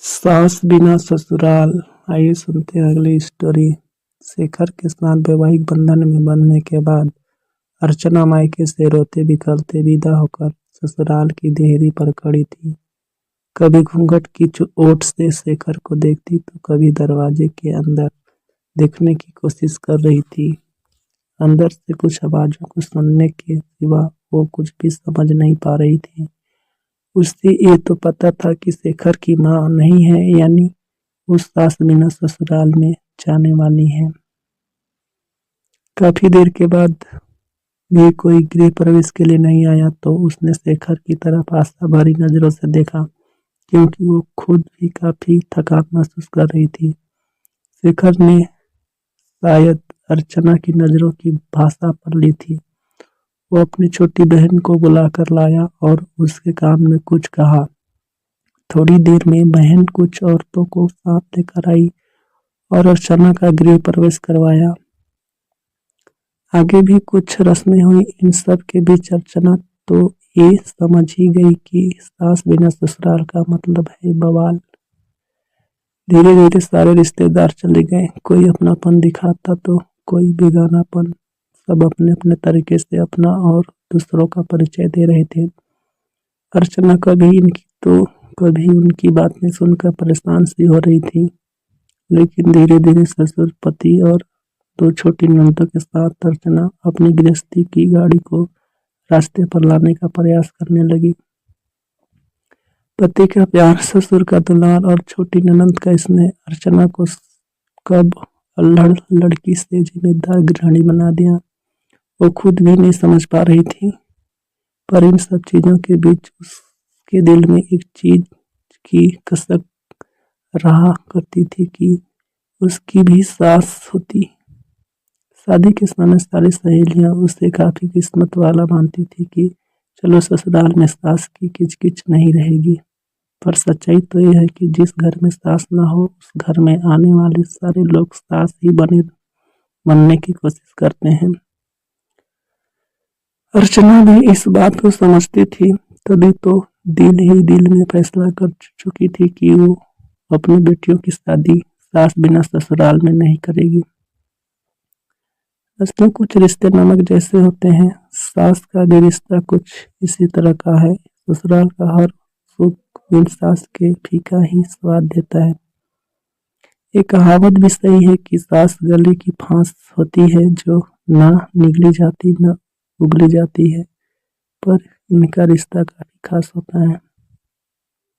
सास बिना ससुराल। आइए सुनते हैं अगली स्टोरी। शेखर के साथ वैवाहिक बंधन में बंधने के बाद अर्चना मायके से रोते बिखरते विदा होकर ससुराल की देहरी पर खड़ी थी। कभी घूंघट की ओट से शेखर को देखती तो कभी दरवाजे के अंदर देखने की कोशिश कर रही थी। अंदर से कुछ आवाजों को सुनने के सिवा वो कुछ भी समझ नहीं पा रही थी। उसे ये तो पता था कि शेखर की माँ नहीं है, यानी उस सास बिना ससुराल में जाने वाली है। काफी देर के बाद भी कोई गृह प्रवेश के लिए नहीं आया तो उसने शेखर की तरफ आशा भरी नजरों से देखा, क्योंकि वो खुद भी काफी थकान महसूस कर रही थी। शेखर ने शायद अर्चना की नजरों की भाषा पढ़ ली थी। वो अपनी छोटी बहन को बुलाकर लाया और उसके कान में कुछ कहा। थोड़ी देर में बहन कुछ औरतों को साथ लेकर आई और अर्चना का गृह प्रवेश करवाया। आगे भी कुछ रस्में हुई। इन सब के बीच अर्चना तो ये समझ ही गई कि सास बिना ससुराल का मतलब है बवाल। धीरे धीरे सारे रिश्तेदार चले गए। कोई अपनापन दिखाता तो कोई बेगानापन। सब अपने अपने तरीके से अपना और दूसरों का परिचय दे रहे थे। अर्चना कभी इनकी तो कभी उनकी बातें सुनकर परेशान सी हो रही थी, लेकिन धीरे धीरे ससुर, पति और दो छोटी ननदों के साथ अर्चना अपनी गृहस्थी की गाड़ी को रास्ते पर लाने का प्रयास करने लगी। पति का प्यार, ससुर का दुलार और छोटी ननद का स्नेह अर्चना को कब अल्हड़ लड़की से जिम्मेदार गृहिणी बना दिया, वो खुद भी नहीं समझ पा रही थी। पर इन सब चीजों के बीच उसके दिल में एक चीज की कसक रहा करती थी कि उसकी भी सास होती। शादी के समय सारी सहेलियां उसे काफी किस्मत वाला मानती थी कि चलो ससुराल में सास की किचकिच नहीं रहेगी। पर सच्चाई तो यह है कि जिस घर में सास ना हो उस घर में आने वाले सारे लोग सास ही बनने की कोशिश करते हैं। अर्चना भी इस बात को समझती थी, तभी तो दिल ही दिल में फैसला कर चुकी थी कि वो अपनी बेटियों की शादी सास बिना ससुराल में नहीं करेगी। असल कुछ रिश्ते नमक जैसे होते हैं। सास का भी रिश्ता कुछ इसी तरह का है। ससुराल का हर सुख बिन सास के फीका ही स्वाद देता है। एक कहावत भी सही है कि सास गले की फांस होती है जो ना निगली जाती न उगली जाती है, पर इनका रिश्ता काफी खास होता है।